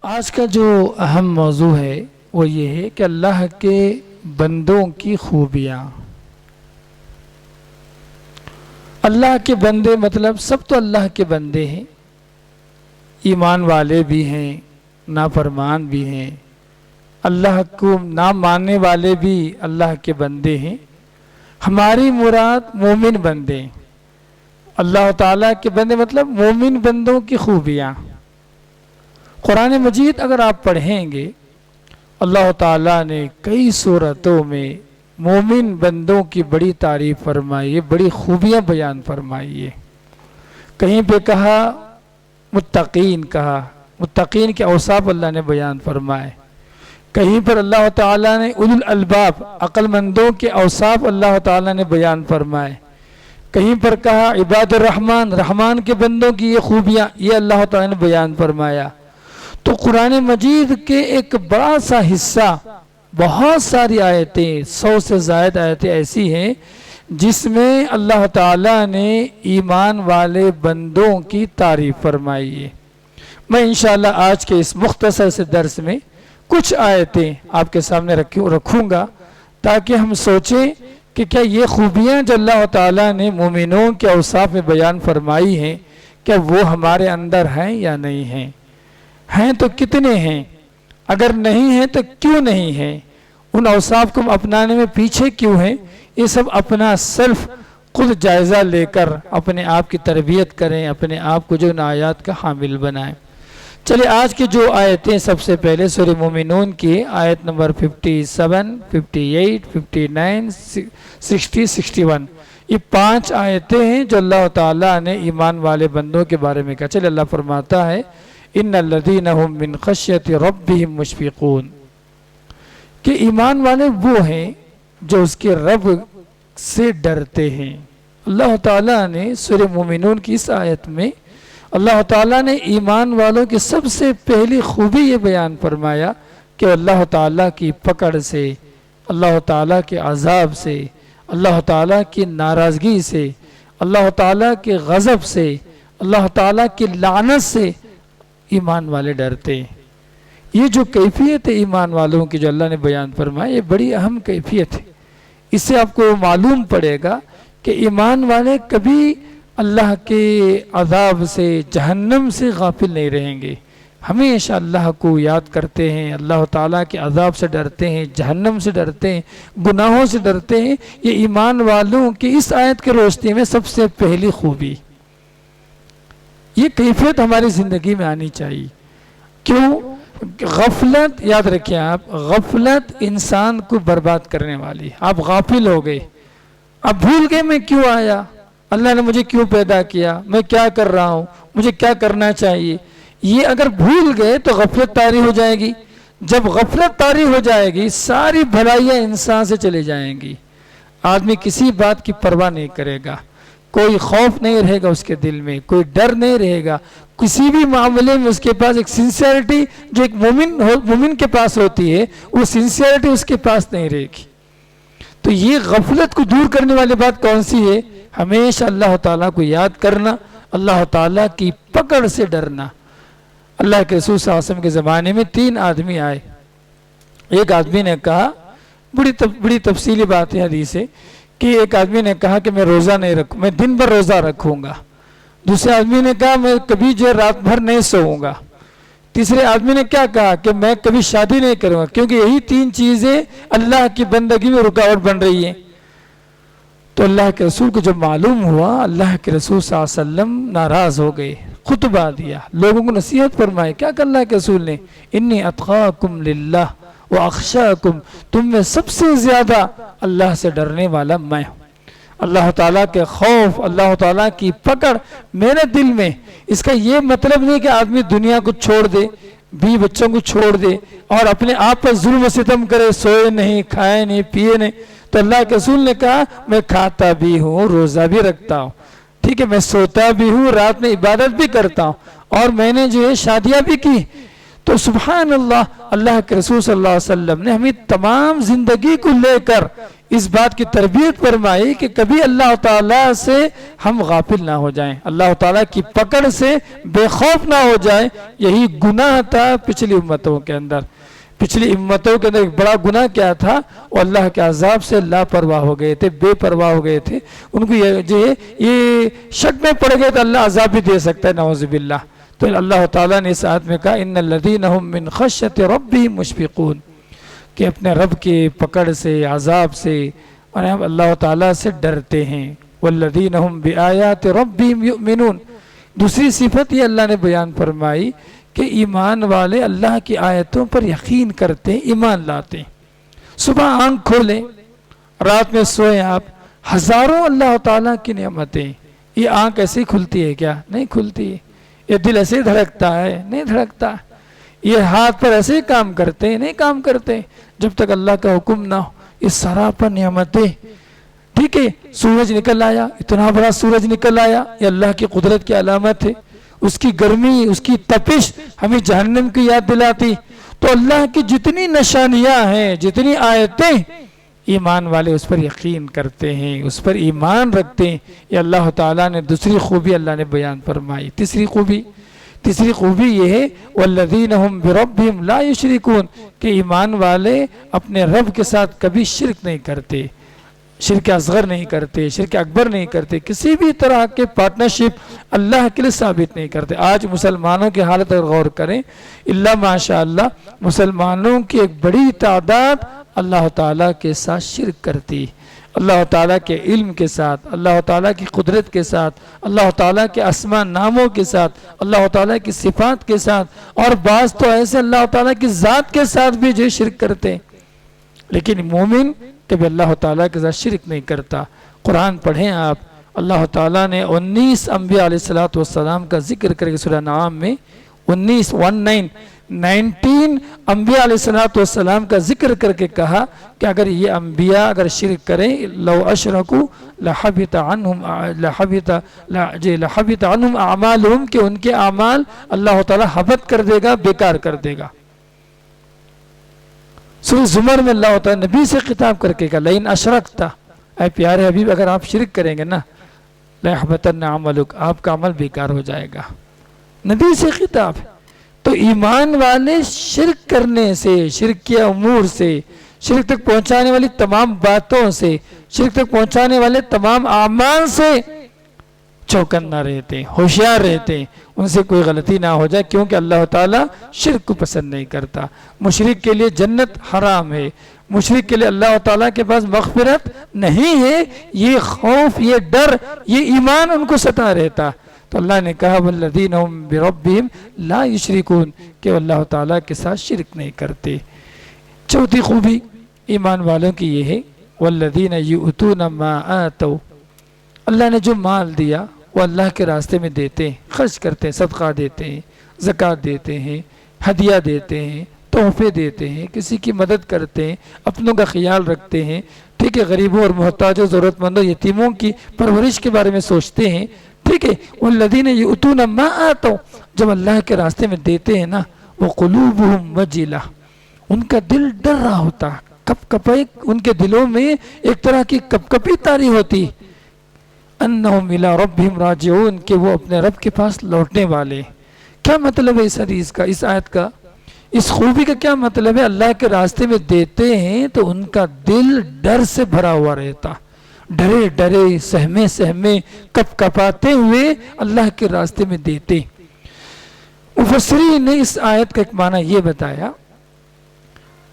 آج کا جو اہم موضوع ہے وہ یہ ہے کہ اللہ کے بندوں کی خوبیاں۔ اللہ کے بندے مطلب سب تو اللہ کے بندے ہیں، ایمان والے بھی ہیں، نافرمان بھی ہیں، اللہ کو نہ ماننے والے بھی اللہ کے بندے ہیں۔ ہماری مراد مومن بندے، اللہ تعالیٰ کے بندے مطلب مومن بندوں کی خوبیاں۔ قرآن مجید اگر آپ پڑھیں گے، اللہ تعالیٰ نے کئی صورتوں میں مومن بندوں کی بڑی تعریف فرمائی ہے، بڑی خوبیاں بیان فرمائی ہے۔ کہیں پہ کہا متقین کے اوصاف اللہ نے بیان فرمائے، کہیں پر اللہ تعالیٰ نے اولو الالباب عقل مندوں کے اوصاف اللہ تعالیٰ نے بیان فرمائے، کہیں پر کہا عباد الرحمن رحمان کے بندوں کی یہ خوبیاں، یہ اللہ تعالیٰ نے بیان فرمایا۔ تو قرآن مجید کے ایک بڑا سا حصہ، بہت ساری آیتیں، 100 سے زائد آیتیں ایسی ہیں جس میں اللہ تعالیٰ نے ایمان والے بندوں کی تعریف فرمائی ہے۔ میں انشاءاللہ آج کے اس مختصر سے درس میں کچھ آیتیں آپ کے سامنے رکھوں گا تاکہ ہم سوچیں کہ کیا یہ خوبیاں جو اللہ تعالیٰ نے مومنوں کے اوصاف میں بیان فرمائی ہیں، کیا وہ ہمارے اندر ہیں یا نہیں ہیں؟ ہیں تو کتنے ہیں؟ اگر نہیں ہیں تو کیوں نہیں ہیں؟ ان اوصاف کو اپنانے میں پیچھے کیوں ہیں؟ یہ سب اپنا سیلف خود جائزہ لے کر اپنے آپ کی تربیت کریں، اپنے آپ کو جو ان آیات کا حامل بنائیں۔ چلیے آج کی جو آیتیں، سب سے پہلے سورہ مومنون کی آیت نمبر 57، 58، 59، 60، 61، یہ 5 آیتیں ہیں جو اللہ تعالیٰ نے ایمان والے بندوں کے بارے میں کہا۔ چلیے اللہ فرماتا ہے ان الذین هم من خشیت ربهم مشفقون، کہ ایمان والے وہ ہیں جو اس کے رب سے ڈرتے ہیں۔ اللہ تعالیٰ نے سورہ مومنون کی اس آیت میں اللہ تعالیٰ نے ایمان والوں کی سب سے پہلی خوبی یہ بیان فرمایا کہ اللہ تعالیٰ کی پکڑ سے، اللہ تعالیٰ کے عذاب سے، اللہ تعالیٰ کی ناراضگی سے، اللہ تعالیٰ کے غضب سے، اللہ تعالیٰ کی لعنت سے ایمان والے ڈرتے ہیں۔ یہ جو کیفیت ہے ایمان والوں کی جو اللہ نے بیان فرمایا، یہ بڑی اہم کیفیت ہے۔ اس سے آپ کو معلوم پڑے گا کہ ایمان والے کبھی اللہ کے عذاب سے، جہنم سے غافل نہیں رہیں گے، ہمیشہ اللہ کو یاد کرتے ہیں، اللہ تعالیٰ کے عذاب سے ڈرتے ہیں، جہنم سے ڈرتے ہیں، گناہوں سے ڈرتے ہیں۔ یہ ایمان والوں کی اس آیت کے روشنی میں سب سے پہلی خوبی، یہ کیفیت ہماری زندگی میں آنی چاہیے۔ کیوں؟ غفلت، یاد رکھیں آپ، غفلت انسان کو برباد کرنے والی۔ آپ غافل ہو گئے، آپ بھول گئے میں کیوں آیا، اللہ نے مجھے کیوں پیدا کیا، میں کیا کر رہا ہوں، مجھے کیا کرنا چاہیے۔ یہ اگر بھول گئے تو غفلت طاری ہو جائے گی۔ جب غفلت طاری ہو جائے گی، ساری بھلائیاں انسان سے چلے جائیں گی۔ آدمی کسی بات کی پرواہ نہیں کرے گا، کوئی خوف نہیں رہے گا اس کے دل میں، کوئی ڈر نہیں رہے گا، کسی بھی معاملے میں اس کے پاس ایک سنسیئرٹی جو ایک مومن کے پاس ہوتی ہے، وہ سنسیئرٹی اس کے پاس نہیں رہے گی۔ تو یہ غفلت کو دور کرنے والی بات کون سی ہے؟ ہمیشہ اللہ تعالیٰ کو یاد کرنا، اللہ تعالیٰ کی پکڑ سے ڈرنا۔ اللہ کے رسول صلی اللہ علیہ وسلم کے زمانے میں 3 آدمی آئے۔ ایک آدمی نے کہا، بڑی تفصیلی بات ہے حدیث ہے، کہ ایک آدمی نے کہا کہ میں روزہ نہیں رکھوں، میں دن بھر روزہ رکھوں گا۔ دوسرے آدمی نے کہا میں کبھی جو رات بھر نہیں سوؤں گا۔ تیسرے آدمی نے کیا کہا کہ میں کبھی شادی نہیں کروں گا، کیونکہ یہی 3 چیزیں اللہ کی بندگی میں رکاوٹ بن رہی ہیں۔ تو اللہ کے رسول کو جب معلوم ہوا، اللہ کے رسول صلی اللہ علیہ وسلم ناراض ہو گئے، خطبہ دیا، لوگوں کو نصیحت فرمائی۔ کیا کہ اللہ کے رسول نے انی اتقاکم للہ واخشاکم، تم میں سب سے زیادہ اللہ سے ڈرنے والا میں ہوں۔ اللہ تعالیٰ کے خوف، اللہ تعالیٰ کی پکڑ میرے دل میں۔ اس کا یہ مطلب نہیں کہ آدمی دنیا کو چھوڑ دے، بیوی بچوں کو چھوڑ دے اور اپنے آپ پر ظلم و ستم کرے، سوئے نہیں، کھائے نہیں، پیے نہیں۔ تو اللہ کے رسول نے کہا میں کھاتا بھی ہوں، روزہ بھی رکھتا ہوں، ٹھیک ہے، میں سوتا بھی ہوں، رات میں عبادت بھی کرتا ہوں، اور میں نے جو ہے شادیاں بھی کی۔ تو سبحان اللہ، اللہ کے رسول صلی اللہ علیہ وسلم نے ہمیں تمام زندگی کو لے کر اس بات کی تربیت فرمائی کہ کبھی اللہ تعالیٰ سے ہم غافل نہ ہو جائیں، اللہ تعالیٰ کی پکڑ سے بے خوف نہ ہو جائیں۔ یہی گناہ تھا پچھلی امتوں کے اندر۔ پچھلی امتوں کے اندر ایک بڑا گناہ کیا تھا؟ وہ اللہ کے عذاب سے لاپرواہ ہو گئے تھے، بے پرواہ ہو گئے تھے۔ ان کو یہ شک میں پڑ گئے تو اللہ عذاب بھی دے سکتا ہے، نعوذ باللہ۔ تو اللہ تعالیٰ نے اس آیت میں کہا ان الذین هم من خشیۃ ربهم مشفقون، کہ اپنے رب کے پکڑ سے، عذاب سے، اور ہم اللہ تعالیٰ سے ڈرتے ہیں۔ والذین هم بآیات ربهم یؤمنون، دوسری صفت یہ اللہ نے بیان فرمائی کہ ایمان والے اللہ کی آیتوں پر یقین کرتے ہیں، ایمان لاتے ہیں۔ صبح آنکھ کھولیں، رات میں سوئیں آپ، ہزاروں اللہ تعالیٰ کی نعمتیں۔ یہ آنکھ ایسے ہی کھلتی ہے کیا؟ نہیں کھلتی۔ یہ دل ایسے دھڑکتا ہے؟ نہیں دھڑکتا۔ یہ ہاتھ پر ایسے ہی کام کرتے ہیں؟ نہیں کام کرتے جب تک اللہ کا حکم نہ ہو۔ یہ سراپا نعمتیں، ٹھیک ہے۔ سورج نکل آیا، اتنا بڑا سورج نکل آیا، یہ اللہ کی قدرت کی علامت ہے۔ اس کی گرمی، اس کی تپش ہمیں جہنم کی یاد دلاتی۔ تو اللہ کی جتنی نشانیاں ہیں، جتنی آیتیں، ایمان والے اس پر یقین کرتے ہیں، اس پر ایمان رکھتے ہیں۔ یہ اللہ تعالیٰ نے دوسری خوبی اللہ نے بیان فرمائی۔ تیسری خوبی یہ ہے والذین هم بربهم لا یشرکون، کہ ایمان والے اپنے رب کے ساتھ کبھی شرک نہیں کرتے، شرک اصغر نہیں کرتے، شرک اکبر نہیں کرتے، کسی بھی طرح کے پارٹنرشپ اللہ کے لیے ثابت نہیں کرتے۔ آج مسلمانوں کی حالت اگر غور کریں، اللہ ماشاءاللہ مسلمانوں کی ایک بڑی تعداد اللہ تعالیٰ کے ساتھ شرک کرتی، اللہ تعالیٰ کے علم کے ساتھ، اللہ تعالیٰ کی قدرت کے ساتھ، اللہ تعالیٰ کے اسماء ناموں کے ساتھ، اللہ تعالیٰ کی صفات کے ساتھ، اور بعض تو ایسے اللہ تعالیٰ کی ذات کے ساتھ بھی جو شرک کرتے ہیں۔ لیکن مومن کبھی اللہ تعالیٰ کے ساتھ شرک نہیں کرتا۔ قرآن پڑھیں آپ، اللہ تعالیٰ نے 19 انبیاء علیہ السلام کا ذکر کر کے سورہ انعام میں 19 انبیاء علیہ السلام کا ذکر کر کے کہا کہ اگر یہ انبیاء اگر شرک کریں لو اشرکوا لحبط عنہم اعمالہم، کہ ان کے اعمال اللہ تعالیٰ حبط کر دے گا، بیکار کر دے گا۔ سورہ زمر میں اللہ تعالیٰ نبی سے خطاب کر کے کہا لئن اشرکت، اے پیارے حبیب اگر آپ شرک کریں گے نا لَيَحْبَطَنَّ عَمَلُكَ، آپ کا عمل بیکار ہو جائے گا۔ نبی سے خطاب۔ تو ایمان والے شرک کرنے سے، شرک کے امور سے، شرک تک پہنچانے والی تمام باتوں سے، شرک تک پہنچانے والے تمام اعمال سے چوکنا رہتے ہیں، ہوشیار رہتے ہیں، ان سے کوئی غلطی نہ ہو جائے، کیونکہ اللہ تعالیٰ شرک کو پسند نہیں کرتا۔ مشرک کے لیے جنت حرام ہے، مشرک کے لیے اللہ تعالیٰ کے پاس مغفرت نہیں ہے۔ یہ خوف، یہ ڈر، یہ ایمان ان کو ستا رہتا۔ تو اللہ نے کہا والذین هم بربهم لا یشرکون، کہ اللہ تعالیٰ کے ساتھ شرک نہیں کرتے۔ چوتھی خوبی ایمان والوں کی یہ ہے والذین یؤتون ما آتوا، اللہ نے جو مال دیا وہ اللہ کے راستے میں دیتے ہیں، خرچ کرتے ہیں، صدقہ دیتے ہیں، زکوٰۃ دیتے ہیں، ہدیہ دیتے ہیں، تحفے دیتے ہیں، کسی کی مدد کرتے ہیں، اپنوں کا خیال رکھتے ہیں، ٹھیک ہے، غریبوں اور محتاجوں، ضرورت مندوں، یتیموں کی پرورش کے بارے میں سوچتے ہیں، ٹھیک ہے۔ والذین یؤتون ما آتوا، جب اللہ کے راستے میں دیتے ہیں نا، وقلوبہم وجلہ، ان کا دل ڈر رہا ہوتا، کپ کپائی ان کے دلوں میں ایک طرح کی کپ کپی طاری ہوتی، انہم الی ربہم راجعون، کہ وہ اپنے رب کے پاس لوٹنے والے۔ کیا مطلب ہے اس حدیث کا، اس آیت کا، اس خوبی کا کیا مطلب ہے؟ اللہ کے راستے میں دیتے ہیں تو ان کا دل ڈر سے بھرا ہوا رہتا، ڈرے ڈرے، سہمے سہمے، کپ کپاتے ہوئے اللہ کے راستے میں دیتے۔ مفسرین نے اس آیت کا ایک معنی یہ بتایا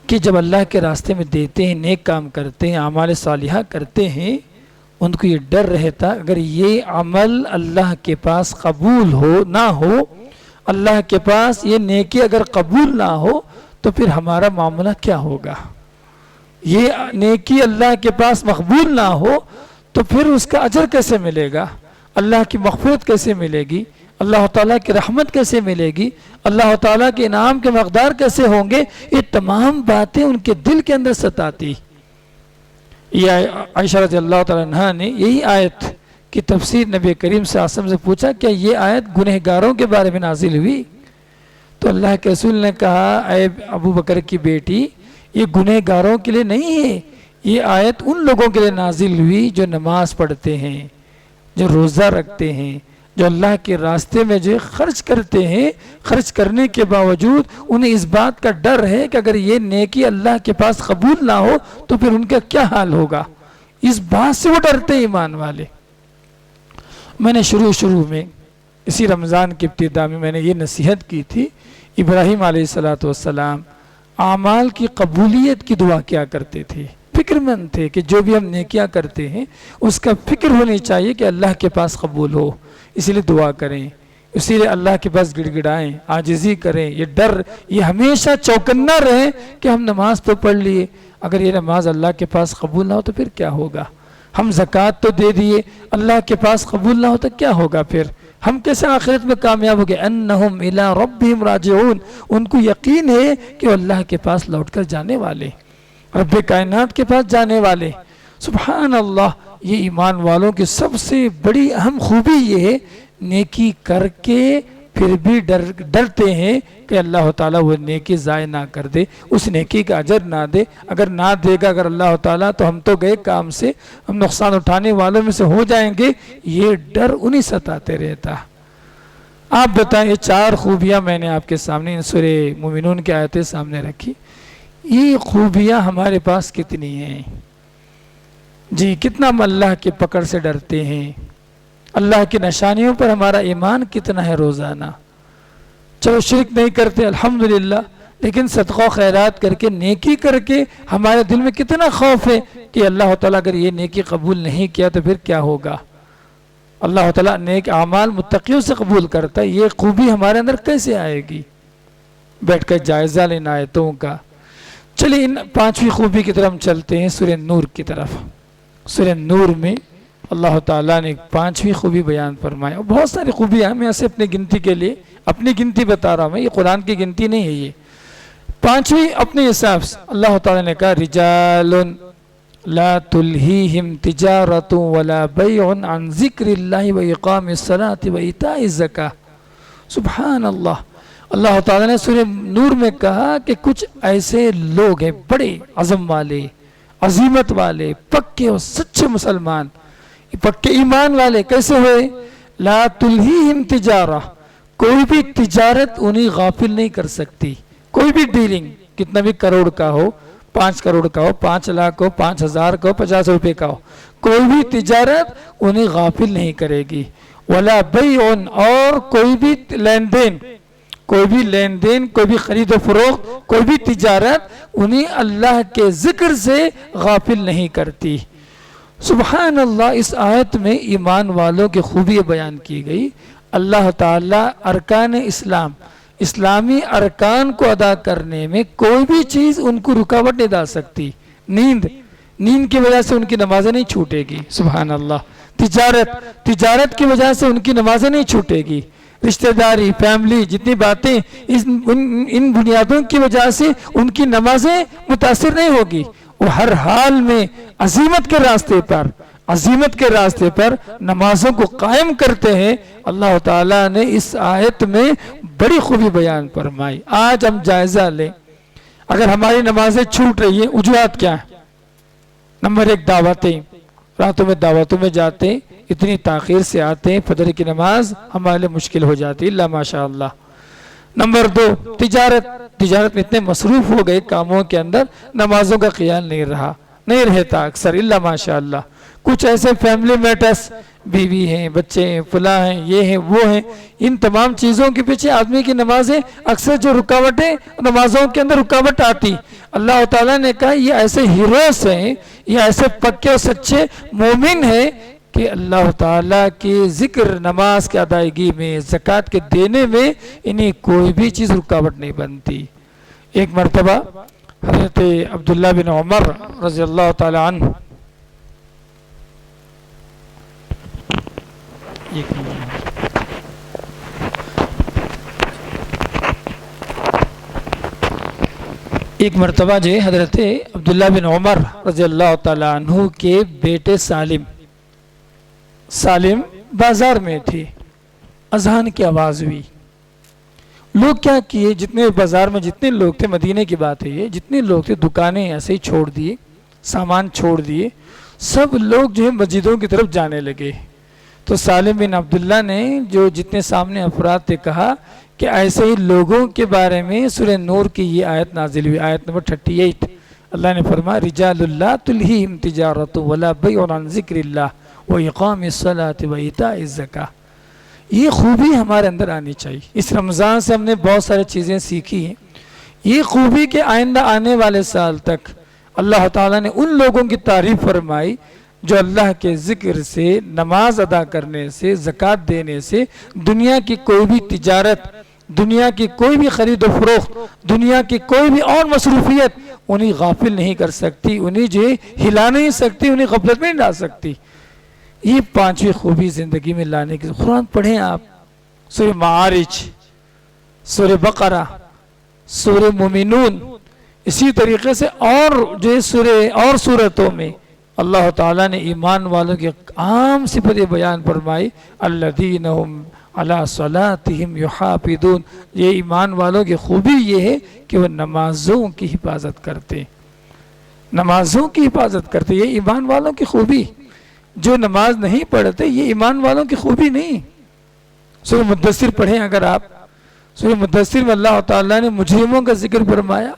کہ جب اللہ کے راستے میں دیتے ہیں، نیک کام کرتے ہیں، اعمال صالحہ کرتے ہیں، ان کو یہ ڈر رہتا اگر یہ عمل اللہ کے پاس قبول ہو نہ ہو، اللہ کے پاس یہ نیکی اگر قبول نہ ہو تو پھر ہمارا معاملہ کیا ہوگا؟ یہ نیکی اللہ کے پاس مقبول نہ ہو تو پھر اس کا اجر کیسے ملے گا؟ اللہ کی مغفرت کیسے ملے گی؟ اللہ تعالیٰ کی رحمت کیسے ملے گی؟ اللہ تعالیٰ کے انعام کے مقدار کیسے ہوں گے؟ یہ تمام باتیں ان کے دل کے اندر ستاتی۔ یہ عائشہ رضی اللہ تعالیٰ عنہا نے یہی آیت کی تفسیر نبی کریم صلی اللہ علیہ وسلم سے پوچھا کیا یہ آیت گنہگاروں کے بارے میں نازل ہوئی؟ تو اللہ کے رسول نے کہا اے ابو بکر کی بیٹی، یہ گنہگاروں کے لیے نہیں ہے، یہ آیت ان لوگوں کے لیے نازل ہوئی جو نماز پڑھتے ہیں، جو روزہ رکھتے ہیں، جو اللہ کے راستے میں جو خرچ کرتے ہیں، خرچ کرنے کے باوجود انہیں اس بات کا ڈر ہے کہ اگر یہ نیکی اللہ کے پاس قبول نہ ہو تو پھر ان کا کیا حال ہوگا، اس بات سے وہ ڈرتے ہیں ایمان والے۔ میں نے شروع میں اسی رمضان کی ابتدا میں نے یہ نصیحت کی تھی، ابراہیم علیہ السلام اعمال کی قبولیت کی دعا کیا کرتے تھے، فکر مند تھے کہ جو بھی ہم نیکیاں کرتے ہیں اس کا فکر ہونی چاہیے کہ اللہ کے پاس قبول ہو، اسی لیے دعا کریں، اسی لیے اللہ کے پاس گڑ گڑائیں، عاجزی کریں، یہ ڈر، یہ ہمیشہ چوکنا رہیں کہ ہم نماز تو پڑھ لیے، اگر یہ نماز اللہ کے پاس قبول نہ ہو تو پھر کیا ہوگا، ہم زکوٰۃ تو دے دیے، اللہ کے پاس قبول نہ ہو تو کیا ہوگا، پھر ہم کیسے آخرت میں کامیاب ہو گئے۔ انہم الی ربہم راجعون، ان کو یقین ہے کہ وہ اللہ کے پاس لوٹ کر جانے والے، رب کائنات کے پاس جانے والے۔ سبحان اللہ، یہ ایمان والوں کی سب سے بڑی اہم خوبی یہ ہے، نیکی کر کے پھر بھی ڈرتے ہیں کہ اللہ تعالیٰ وہ نیکی ضائع نہ کر دے، اس نیکی کا اجر نہ دے، اگر نہ دے گا اگر اللہ تعالیٰ تو ہم تو گئے کام سے، ہم نقصان اٹھانے والوں میں سے ہو جائیں گے، یہ ڈر انہیں ستاتے رہتا۔ آپ بتائیں، یہ 4 خوبیاں میں نے آپ کے سامنے سورہ مومنون کی آیتیں سامنے رکھی، یہ خوبیاں ہمارے پاس کتنی ہیں جی؟ کتنا ہم اللہ کے پکڑ سے ڈرتے ہیں، اللہ کی نشانیوں پر ہمارا ایمان کتنا ہے روزانہ؟ چلو شرک نہیں کرتے الحمدللہ، لیکن صدقہ و خیرات کر کے، نیکی کر کے ہمارے دل میں کتنا خوف ہے کہ اللہ تعالیٰ اگر یہ نیکی قبول نہیں کیا تو پھر کیا ہوگا۔ اللہ تعالیٰ نیک اعمال متقیوں سے قبول کرتا ہے، یہ خوبی ہمارے اندر کیسے آئے گی؟ بیٹھ کر جائزہ لینا آیتوں کا۔ چلیے ان 5ویں خوبی کی طرف ہم چلتے ہیں، سورہ نور کی طرف۔ سورہ نور میں اللہ تعالیٰ نے 5ویں خوبی بیان فرمایا، اور بہت ساری خوبیاں ہیں، میں ایسے اپنی گنتی کے لیے اپنی گنتی بتا رہا ہوں، یہ قرآن کی گنتی نہیں ہے، یہ 5ویں اپنے حساب سے اللہ تعالیٰ نے کہا، رجال لا تلہیہم تجارت ولا بیع عن ذکر اللہ و اقام الصلاۃ و ایتاء الزکاۃ۔ سبحان اللہ، اللہ تعالیٰ نے سورہ نور میں کہا کہ کچھ ایسے لوگ ہیں بڑے عزم والے، عظیمت والے، پکے اور سچے مسلمان، پکے ایمان والے کیسے ہوئے؟ لا تلہیہم تجارہ، کوئی بھی تجارت انہیں غافل نہیں کر سکتی، کوئی بھی ڈیلنگ کتنا بھی کروڑ کا ہو، 5 کروڑ کا ہو، 5 لاکھ ہو، 5,000 کا ہو، 50 روپے کا ہو، کوئی بھی تجارت انہیں غافل نہیں کرے گی۔ ولا بیع، اور کوئی بھی لین دین، کوئی بھی خرید و فروخت، کوئی بھی تجارت انہیں اللہ کے ذکر سے غافل نہیں کرتی۔ سبحان اللہ، اس آیت میں ایمان والوں کی خوبی بیان کی گئی۔ اللہ تعالیٰ ارکان اسلام، اسلامی ارکان کو ادا کرنے میں کوئی بھی چیز ان کو رکاوٹ نہیں ڈال سکتی۔ نیند کی وجہ سے ان کی نمازیں نہیں چھوٹے گی، سبحان اللہ۔ تجارت کی وجہ سے ان کی نمازیں نہیں چھوٹے گی۔ رشتہ داری، فیملی، جتنی باتیں، ان بنیادوں کی وجہ سے ان کی نمازیں متاثر نہیں ہوگی۔ وہ ہر حال میں عظیمت کے راستے پر نمازوں کو قائم کرتے ہیں۔ اللہ تعالیٰ نے اس آیت میں بڑی خوبی بیان فرمائی۔ آج ہم جائزہ لیں، اگر ہماری نمازیں چھوٹ رہی ہیں، وجوہات کیا ہیں؟ نمبر 1، دعوتیں، راتوں میں دعوتوں میں جاتے ہیں، اتنی تاخیر سے آتے ہیں، فجر کی نماز ہمارے لیے مشکل ہو جاتی ہے، اللہ ماشاء اللہ۔ نمبر 2، تجارت میں اتنے مصروف ہو گئے کاموں کے اندر، نمازوں کا خیال نہیں رہتا اکثر، اللہ ماشاء اللہ۔ کچھ ایسے فیملی میٹرز، بیوی ہیں، بچے ہیں، فلاں ہیں، یہ ہیں، وہ ہیں، ان تمام چیزوں کے پیچھے آدمی کی نمازیں اکثر جو رکاوٹیں نمازوں کے اندر رکاوٹ آتی۔ اللہ تعالیٰ نے کہا یہ ایسے ہیروز ہیں، یہ ایسے پکے اور سچے مومن ہیں کہ اللہ تعالیٰ کے ذکر، نماز کے ادائیگی میں، زکوٰۃ کے دینے میں انہیں کوئی بھی چیز رکاوٹ نہیں بنتی۔ ایک مرتبہ حضرت عبداللہ بن عمر رضی اللہ تعالی عنہ ایک مرتبہ جو حضرت عبداللہ بن عمر رضی اللہ تعالی عنہ کے بیٹے سالم بازار میں تھے، اذان کی آواز ہوئی۔ لوگ کیا کیے، جتنے بازار میں جتنے لوگ تھے، مدینے کی بات ہے یہ، جتنے لوگ تھے دکانیں ایسے ہی چھوڑ دیے، سامان چھوڑ دیے، سب لوگ جو ہے مسجدوں کی طرف جانے لگے۔ تو سالم بن عبداللہ نے جو جتنے سامنے افراد تھے کہا کہ ایسے ہی لوگوں کے بارے میں سورہ نور کی یہ آیت نازل ہوئی، آیت نمبر 38۔ اللہ نے فرمایا رجال اللہ تلہیہم تجارت ولا بیع عن ذکر اللہ واقام الصلاۃ وایتاء الزکاۃ۔ یہ خوبی ہمارے اندر آنی چاہیے۔ اس رمضان سے ہم نے بہت ساری چیزیں سیکھی ہیں، یہ خوبی کہ آئندہ آنے والے سال تک اللہ تعالیٰ نے ان لوگوں کی تعریف فرمائی جو اللہ کے ذکر سے، نماز ادا کرنے سے، زکوٰۃ دینے سے دنیا کی کوئی بھی تجارت، دنیا کی کوئی بھی خرید و فروخت، دنیا کی کوئی بھی اور مصروفیت انہیں غافل نہیں کر سکتی، انہیں جو ہلا نہیں سکتی، انہیں غفلت میں نہیں ڈال سکتی۔ یہ پانچویں خوبی زندگی میں لانے کی قرآن پڑھیں آپ، سورہ معارج، سورہ بقرہ، سورہ مومنون، اسی طریقے سے اور جو سورہ اور سورتوں میں اللہ تعالیٰ نے ایمان والوں کی عام صفتیں بیان فرمائی، الذین هم علی صلاتہم یحافظون۔ یہ ایمان والوں کی خوبی یہ ہے کہ وہ نمازوں کی حفاظت کرتے، نمازوں کی حفاظت کرتے، یہ ایمان والوں کی خوبی۔ جو نماز نہیں پڑھتے یہ ایمان والوں کی خوبی نہیں۔ سورہ مدثر پڑھیں اگر آپ، سورہ مدثر میں اللہ تعالیٰ نے مجرموں کا ذکر فرمایا،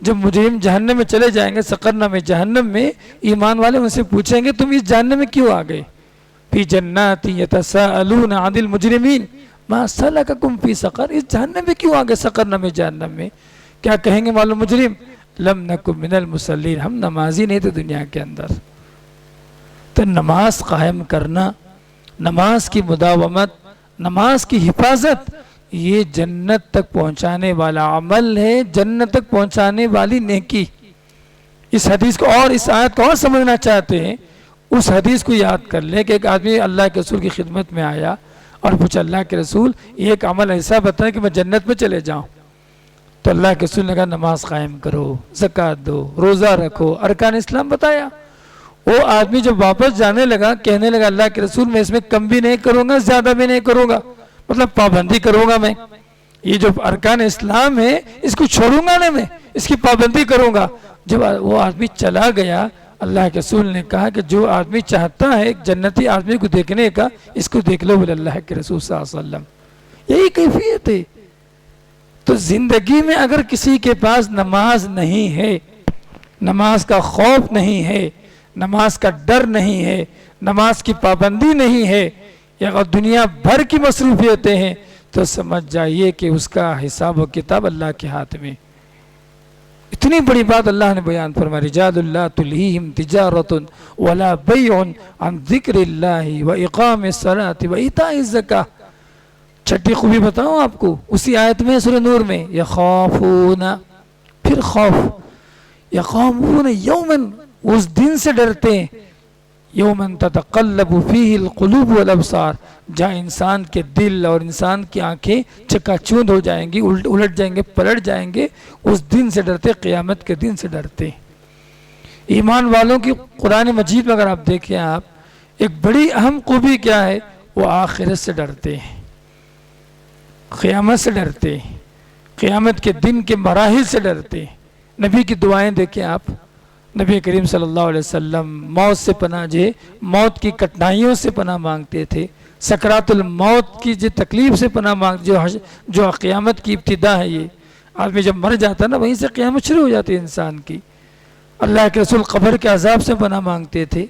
جب مجرم جہنم میں چلے جائیں گے، سقرنا میں، جہنم میں، ایمان والے ان سے پوچھیں گے تم اس جہنم میں کیوں آ گئے؟ فی جنات یتساءلون عن المجرمین ما سلککم فی سقر، اس جہنم میں کیوں آ گئے، سقرنا میں، جہنم میں؟ کیا کہیں گے معلوم مجرم؟ لم نکن من المصلین، ہم نمازی نہیں تھے دنیا کے اندر۔ تو نماز قائم کرنا، نماز کی مداومت، نماز کی حفاظت، یہ جنت تک پہنچانے والا عمل ہے، جنت تک پہنچانے والی نیکی۔ اس حدیث کو اور اس آیت کو اور سمجھنا چاہتے ہیں، اس حدیث کو یاد کر لیں کہ ایک آدمی اللہ کے رسول کی خدمت میں آیا اور پوچھا اللہ کے رسول ایک عمل ایسا بتائیں کہ میں جنت میں چلے جاؤں۔ تو اللہ کے رسول نے کہا نماز قائم کرو، زکوٰۃ دو، روزہ رکھو، ارکان اسلام بتایا۔ وہ آدمی جب واپس جانے لگا کہنے لگا اللہ کے رسول میں اس میں کم بھی نہیں کروں گا، زیادہ بھی نہیں کروں گا، مطلب پابندی کروں گا، میں یہ جو ارکان اسلام ہے اس کو چھوڑوں گا نہیں، میں اس کی پابندی کروں گا۔ جب وہ آدمی چلا گیا اللہ کے رسول نے کہا کہ جو آدمی چاہتا ہے ایک جنتی آدمی کو دیکھنے کا، اس کو دیکھ لو بولے اللہ کے رسول صلی اللہ علیہ وسلم۔ یہی کیفیت ہے۔ تو زندگی میں اگر کسی کے پاس نماز نہیں ہے، نماز کا خوف نہیں ہے، نماز کا ڈر نہیں ہے، نماز کی پابندی نہیں ہے، یا اگر دنیا بھر کی مصروفیتیں ہیں، تو سمجھ جائیے کہ اس کا حساب و کتاب اللہ کے ہاتھ میں۔ اتنی بڑی بات اللہ نے بیان فرمائی، رجال اللہ تلہیہم تجارت ولا بیع عن ذکر اللہ واقام الصلاۃ وایتاء الزکاۃ۔ چھٹی خوبی بتاؤں آپ کو، اسی آیت میں سورہ نور میں، یخافون، پھر خوف، یخافون یومن، اس دن سے ڈرتے ہیں، یومن تتقلب فیہ القلوب والابصار، جہاں انسان کے دل اور انسان کی آنکھیں چکا چوند ہو جائیں گی، الٹ جائیں گے، پلٹ جائیں گے، اس دن سے ڈرتے، قیامت کے دن سے ڈرتے۔ ایمان والوں کی قرآن مجید میں اگر آپ دیکھیں آپ، ایک بڑی اہم خوبی کیا ہے، وہ آخرت سے ڈرتے ہیں، قیامت سے ڈرتے ہیں، قیامت کے دن کے مراحل سے ڈرتے ہیں۔ نبی کی دعائیں دیکھیں آپ، نبی کریم صلی اللہ علیہ وسلم موت سے پناہ، موت کی کٹھنائیوں سے پناہ مانگتے تھے، سکرات الموت کی جو تکلیف سے پناہ مانگتے، جو قیامت کی ابتدا ہے، یہ آدمی جب مر جاتا ہے نا وہیں سے قیامت شروع ہو جاتی ہے انسان کی۔ اللہ کے رسول قبر کے عذاب سے پناہ مانگتے تھے،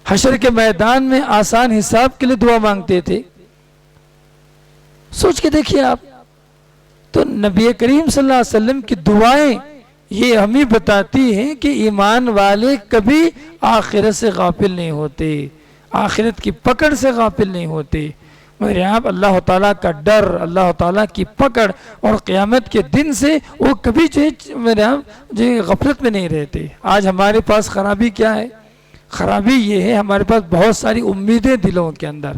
حشر کے میدان میں آسان حساب کے لیے دعا مانگتے تھے۔ سوچ کے دیکھیے آپ، تو نبی کریم صلی اللہ علیہ وسلم کی دعائیں یہ ہمیں بتاتی ہیں کہ ایمان والے کبھی آخرت سے غافل نہیں ہوتے، آخرت کی پکڑ سے غافل نہیں ہوتے، مگر یہاں اللہ تعالیٰ کا ڈر، اللہ تعالیٰ کی پکڑ اور قیامت کے دن سے وہ کبھی جو غفلت میں نہیں رہتے۔ آج ہمارے پاس خرابی کیا ہے؟ خرابی یہ ہے ہمارے پاس بہت ساری امیدیں دلوں کے اندر،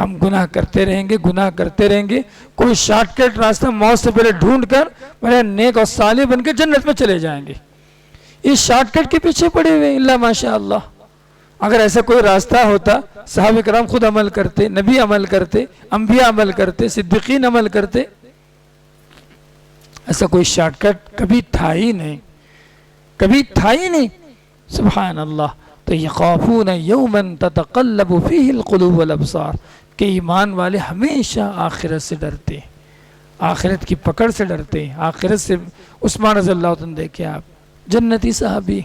ہم گناہ کرتے رہیں گے، گناہ کرتے رہیں گے، کوئی شارٹ کٹ راستہ موت سے پہلے ڈھونڈ کر بڑے نیک اور صالح بن کے جنت میں چلے جائیں گے۔ اس شارٹ کٹ کے پیچھے پڑے ہوئے اللہ ماشاء اللہ۔ اگر ایسا کوئی راستہ ہوتا، صحابہ کرام خود عمل کرتے، نبی عمل کرتے، انبیاء عمل کرتے، صدیقین عمل کرتے، ایسا کوئی شارٹ کٹ کبھی تھا ہی نہیں، کبھی تھا ہی نہیں۔ سبحان اللہ. تو یخافون یوما تتقلب فیہ القلوب والابصار کہ ایمان والے ہمیشہ آخرت سے ڈرتے ہیں، آخرت کی پکڑ سے ڈرتے ہیں، آخرت سے. عثمان رضی اللہ عنہ دیکھیں آپ، جنتی صحابی،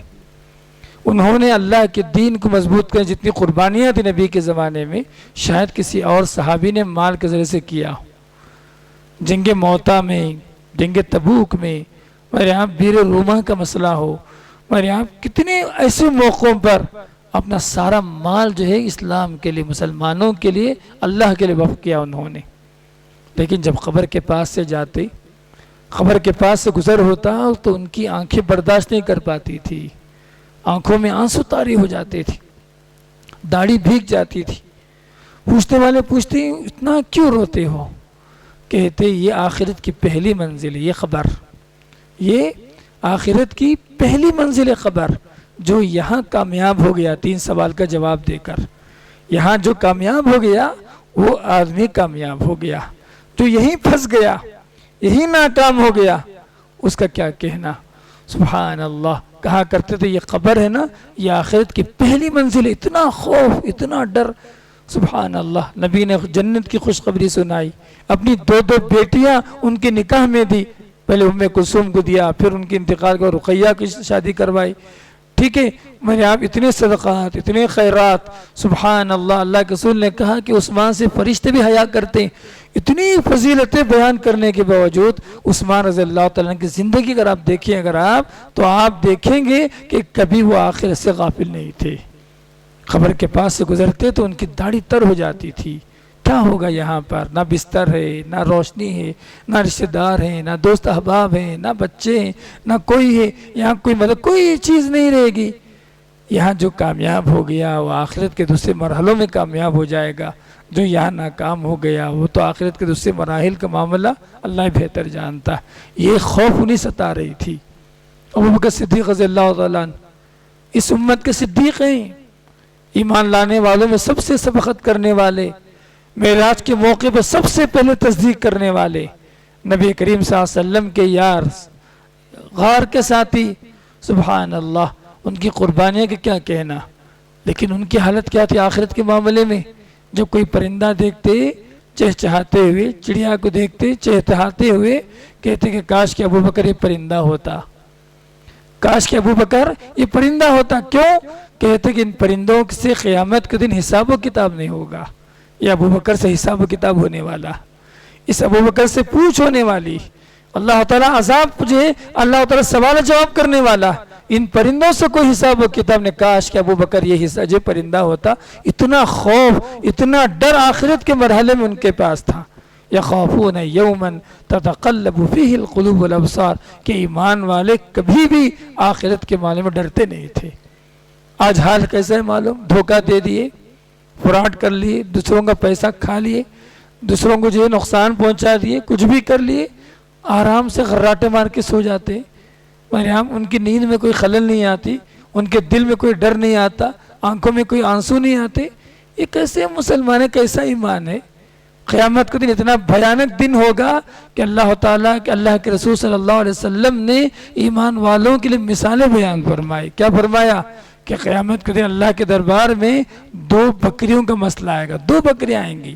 انہوں نے اللہ کے دین کو مضبوط کرنے جتنی قربانیاں تھی نبی کے زمانے میں شاید کسی اور صحابی نے مال کے ذریعے سے کیا ہو. جنگ موتا میں، جنگ تبوک میں، اور یہاں بیر روما کا مسئلہ ہو، اور یہاں کتنے ایسے موقعوں پر اپنا سارا مال جو ہے اسلام کے لیے، مسلمانوں کے لیے، اللہ کے لیے وقف کیا انہوں نے. لیکن جب قبر کے پاس سے جاتے، قبر کے پاس سے گزر ہوتا تو ان کی آنکھیں برداشت نہیں کر پاتی تھی، آنکھوں میں آنسو طاری ہو جاتے تھے، داڑھی بھیگ جاتی تھی. پوچھنے والے پوچھتے اتنا کیوں روتے ہو؟ کہتے یہ آخرت کی پہلی منزل ہے، یہ خبر، یہ آخرت کی پہلی منزل خبر. جو یہاں کامیاب ہو گیا، 3 سوال کا جواب دے کر، یہاں جو کامیاب ہو گیا وہ آدمی کامیاب ہو گیا. جو یہیں پھنس گیا، یہی ناکام ہو گیا، اس کا کیا کہنا. سبحان اللہ. کہا کرتے تھے یہ قبر ہے نا، یہ آخرت کی پہلی منزل ہے. اتنا خوف، اتنا ڈر. سبحان اللہ. نبی نے جنت کی خوشخبری سنائی، اپنی 2 بیٹیاں ان کے نکاح میں دی. پہلے ام کلثوم کو دیا، پھر ان کے انتقال کو رقیہ کی شادی کروائی. ٹھیک ہے، میں نے آپ اتنے صدقات، اتنے خیرات. سبحان اللہ. اللہ کے رسول نے کہا کہ عثمان سے فرشتے بھی حیا کرتے ہیں. اتنی فضیلتیں بیان کرنے کے باوجود عثمان رضی اللہ تعالیٰ کی زندگی اگر آپ دیکھیں، اگر آپ تو آپ دیکھیں گے کہ کبھی وہ آخرت سے غافل نہیں تھے. قبر کے پاس سے گزرتے تو ان کی داڑھی تر ہو جاتی تھی. کیا ہوگا یہاں پر؟ نہ بستر ہے، نہ روشنی ہے، نہ رشتہ دار ہیں، نہ دوست احباب ہیں، نہ بچے ہیں، نہ کوئی ہے. یہاں کوئی مطلب کوئی چیز نہیں رہے گی. یہاں جو کامیاب ہو گیا وہ آخرت کے دوسرے مرحلوں میں کامیاب ہو جائے گا. جو یہاں ناکام ہو گیا وہ تو آخرت کے دوسرے مراحل کا معاملہ اللہ بہتر جانتا ہے. یہ خوف انہیں ستا رہی تھی. ابوبکر صدیق رضی اللہ تعالیٰ عنہ اس امت کے صدیق ہیں، ایمان لانے والوں میں سب سے سبقت کرنے والے، معراج کے موقع پر سب سے پہلے تصدیق کرنے والے، نبی کریم صلی اللہ علیہ وسلم کے یار، غار کے ساتھی. سبحان اللہ. ان کی قربانیاں کا کیا کہنا. لیکن ان کی حالت کیا تھی آخرت کے معاملے میں؟ جب کوئی پرندہ دیکھتے چہچہاتے ہوئے، چڑیا کو دیکھتے چہچہاتے ہوئے کہتے کہ کاش کہ ابوبکر یہ پرندہ ہوتا، کاش کہ ابوبکر یہ پرندہ ہوتا. کیوں؟ کہتے کہ ان پرندوں سے قیامت کے دن حساب و کتاب نہیں ہوگا. یہ ابوبکر سے حساب و کتاب ہونے والا، اس ابوبکر سے پوچھ ہونے والی. اللہ تعالیٰ عذاب پوچھے، اللہ تعالیٰ سوال جواب کرنے والا. ان پرندوں سے کوئی حساب و کتاب نے. کاش کہ ابوبکر یہ پرندہ ہوتا. اتنا خوف، اتنا ڈر آخرت کے مرحلے میں ان کے پاس تھا. یخافون یوما تتقلب فیہ القلوب والابصار کہ ایمان والے کبھی بھی آخرت کے معاملے میں ڈرتے نہیں تھے. آج حال کیسا ہے معلوم؟ دھوکہ دے دیے، فراڈ کر لیے، دوسروں کا پیسہ کھا لیے، دوسروں کو جو ہے نقصان پہنچا دیے، کچھ بھی کر لیے، آرام سے غراٹے مار کے سو جاتے ہیں. ان کی نیند میں کوئی خلل نہیں آتی، ان کے دل میں کوئی ڈر نہیں آتا، آنکھوں میں کوئی آنسو نہیں آتے. یہ کیسے مسلمان ہے؟ کیسا ایمان ہے؟ قیامت کا دن اتنا بھیانک دن ہوگا کہ اللہ تعالیٰ کہ اللہ کے رسول صلی اللہ علیہ وسلم نے ایمان والوں کے لیے مثالیں بیان فرمائی. کیا فرمایا؟ کہ قیامت کے دن اللہ کے دربار میں 2 بکریوں کا مسئلہ آئے گا. 2 بکریاں آئیں گی.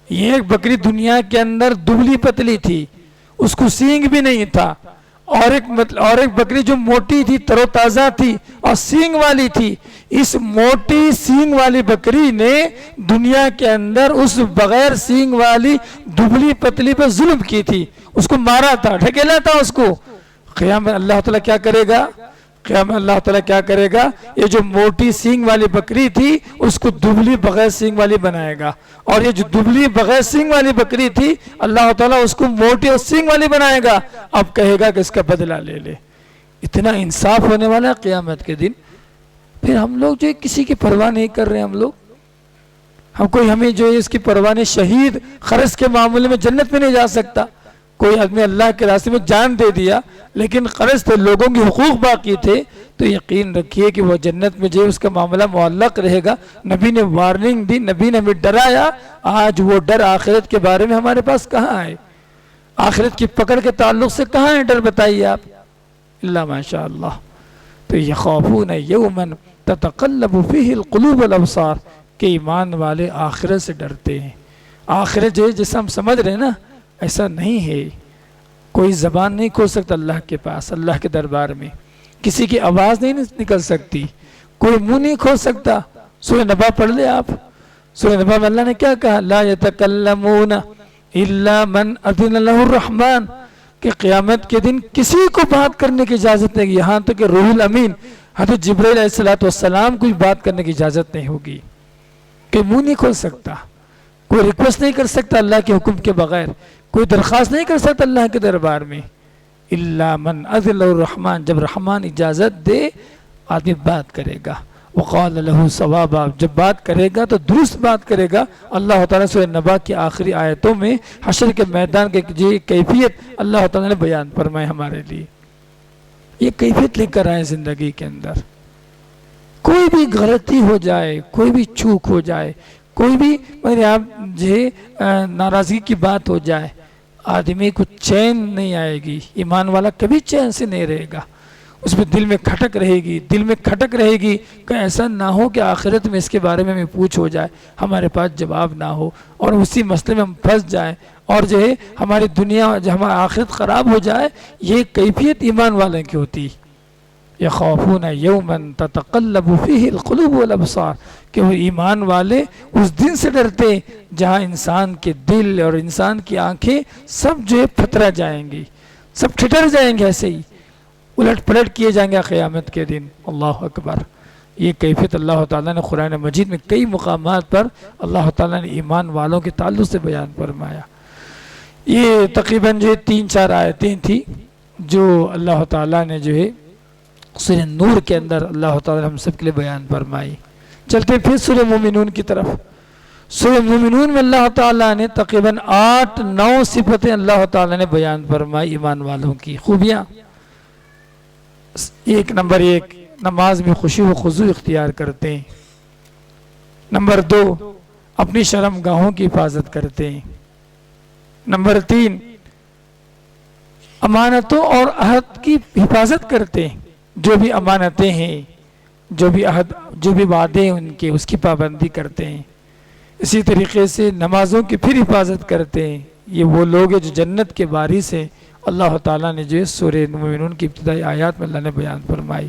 یہ ایک بکری دنیا کے اندر دبلی پتلی تھی، اس کو سینگ بھی نہیں تھا، اور ایک بکری جو موٹی تھی، تر و تازہ تھی اور سینگ والی تھی. اس موٹی سینگ والی بکری نے دنیا کے اندر اس بغیر سینگ والی دبلی پتلی پر ظلم کی تھی، اس کو مارا تھا، ڈھکیلا تھا اس کو. قیامت اللہ تعالیٰ کیا کرے گا؟ قیامت اللہ تعالیٰ کیا کرے گا؟ یہ جو موٹی سینگ والی بکری تھی اس کو دبلی بغیر سینگ والی بنائے گا، اور یہ جو دبلی بغیر سینگ والی بکری تھی اللہ تعالیٰ اس کو موٹی اور سینگ والی بنائے گا. اب کہے گا کہ اس کا بدلہ لے لے. اتنا انصاف ہونے والا ہے قیامت کے دن. پھر ہم لوگ جو کسی کی پرواہ نہیں کر رہے، ہمیں جو ہے اس کی پرواہ نہیں. شہید خرچ کے معاملے میں جنت میں نہیں جا سکتا. کوئی آدمی اللہ کے راستے میں جان دے دیا لیکن قرض تھے، لوگوں کی حقوق باقی تھے، تو یقین رکھیے کہ وہ جنت میں جو اس کا معاملہ معلق رہے گا. نبی نے وارننگ دی، نبی نے ہمیں ڈرایا. آج وہ ڈر آخرت کے بارے میں ہمارے پاس کہاں ہے؟ آخرت کی پکڑ کے تعلق سے کہاں ہے ڈر؟ بتائیے آپ. اللہ ماشاء اللہ. تو یخافون یوما تتقلب فیہ القلوب والابصار، کہ ایمان والے آخرت سے ڈرتے ہیں۔ آخرت جو ہے جیسا ہم سمجھ رہے ہیں نا، ایسا نہیں ہے۔ کوئی زبان نہیں کھول سکتا اللہ کے پاس، اللہ کے دربار میں کسی کی آواز نہیں نکل سکتی، کوئی منہ نہیں کھول سکتا۔ سورہ نبا پڑھ لے آپ، سورہ نبا میں اللہ نے کیا کہا؟ لا یتکلمون الا من اذن له الرحمن، کہ قیامت کے دن کسی کو بات کرنے کی اجازت نہیں، یہاں تک کہ روح الامین حضرت جبرائیل علیہ السلام کو بھی بات کرنے کی اجازت نہیں ہوگی، کہ منہ نہیں کھول سکتا، کوئی ریکویسٹ نہیں کر سکتا اللہ کے حکم کے بغیر، کوئی درخواست نہیں کر سکتا اللہ کے دربار میں۔ الا من اذن له الرحمن، جب رحمان اجازت دے آدمی بات کرے گا۔ وقال له صوابا، جب بات کرے گا تو درست بات کرے گا۔ اللہ تعالیٰ سورہ نبا کی آخری آیتوں میں حشر کے میدان کے جو کیفیت اللہ تعالیٰ نے بیان فرمائے ہمارے لیے، یہ کیفیت لے کر آئے زندگی کے اندر۔ کوئی بھی غلطی ہو جائے، کوئی بھی چوک ہو جائے، کوئی بھی آپ جو ناراضگی کی بات ہو جائے، آدمی کو چین نہیں آئے گی۔ ایمان والا کبھی چین سے نہیں رہے گا، اس میں دل میں کھٹک رہے گی، دل میں کھٹک رہے گی کہ ایسا نہ ہو کہ آخرت میں اس کے بارے میں ہمیں پوچھ ہو جائے، ہمارے پاس جواب نہ ہو اور اسی مسئلے میں ہم پھنس جائیں اور جو ہے ہماری دنیا جو ہماری آخرت خراب ہو جائے۔ یہ کیفیت ایمان والے کی ہوتی۔ یخافون یوما تتقلب فیہ القلوب والابصار، کہ وہ ایمان والے اس دن سے ڈرتے جہاں انسان کے دل اور انسان کی آنکھیں سب جو ہے پھترا جائیں گی، سب ٹھٹر جائیں گے، ایسے ہی الٹ پلٹ کیے جائیں گے قیامت کے دن۔ اللہ اکبر۔ یہ کیفیت اللہ تعالیٰ نے قرآن مجید میں کئی مقامات پر اللہ تعالیٰ نے ایمان والوں کے تعلق سے بیان فرمایا۔ یہ تقریباً جو 3-4 آیتیں تھیں جو اللہ تعالیٰ نے جو ہے سورہ نور کے اندر اللہ تعالیٰ نے ہم سب کے لیے بیان فرمائی۔ چلتے پھر سورہ مومنون کی طرف۔ سورہ مومنون میں اللہ تعالیٰ نے تقریباً 8-9 صفتیں اللہ تعالیٰ نے بیان فرمائی ایمان والوں کی خوبیاں۔ نمبر 1، نماز میں خشوع و خضوع اختیار کرتے ہیں۔ نمبر 2، اپنی شرم گاہوں کی حفاظت کرتے ہیں۔ نمبر 3، امانتوں اور عہد کی حفاظت کرتے ہیں، جو بھی امانتیں ہیں، جو بھی عہد، جو بھی وعدے ہیں ان کے، اس کی پابندی کرتے ہیں۔ اسی طریقے سے نمازوں کی پھر حفاظت کرتے ہیں۔ یہ وہ لوگ ہیں جو جنت کے وارث ہیں، اللہ تعالیٰ نے جو ہے سورہ مومنون کی ابتدائی آیات میں اللہ نے بیان فرمائی۔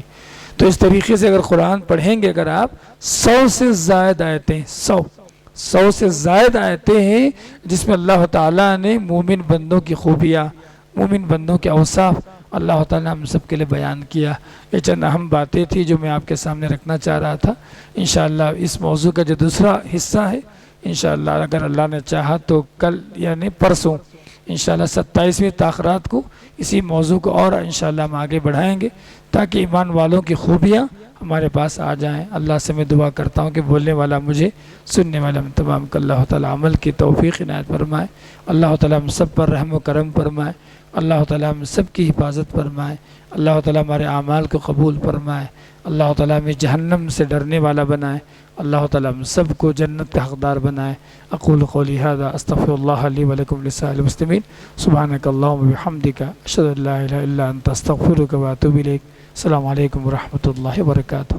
تو اس طریقے سے اگر قرآن پڑھیں گے، اگر آپ 100 سے زائد آیتیں، 100 سے زائد آیتیں ہیں جس میں اللہ تعالیٰ نے مومن بندوں کی خوبیاں، مومن بندوں کے اوصاف اللہ تعالیٰ ہم سب کے لیے بیان کیا۔ یہ چند اہم باتیں تھیں جو میں آپ کے سامنے رکھنا چاہ رہا تھا۔ انشاءاللہ اس موضوع کا جو دوسرا حصہ ہے، انشاءاللہ اگر اللہ نے چاہا تو کل یعنی پرسوں انشاءاللہ 27ویں تاخرات کو اسی موضوع کو اور انشاءاللہ ہم آگے بڑھائیں گے تاکہ ایمان والوں کی خوبیاں ہمارے پاس آ جائیں۔ اللہ سے میں دعا کرتا ہوں کہ بولنے والا مجھے، سننے والا ہم تمام کو اللہ تعالیٰ عمل کی توفیق عنایت فرمائے۔ اللہ تعالیٰ ہم سب پر رحم و کرم فرمائے۔ اللہ تعالیٰ ہم سب کی حفاظت فرمائے۔ اللہ تعالیٰ ہمارے اعمال کو قبول فرمائے۔ اللہ تعالیٰ ہمیں جہنم سے ڈرنے والا بنائے۔ اللہ تعالیٰ ہم سب کو جنت کا حقدار بنائے۔ اقول قولی ھذا استغفر اللہ لی ولکم لسائر المسلمین۔ سبحانک اللہم وبحمدک اشہد ان لا الہ الا انت استغفرک واتوب الیک۔ السلام علیکم ورحمۃ اللہ وبرکاتہ۔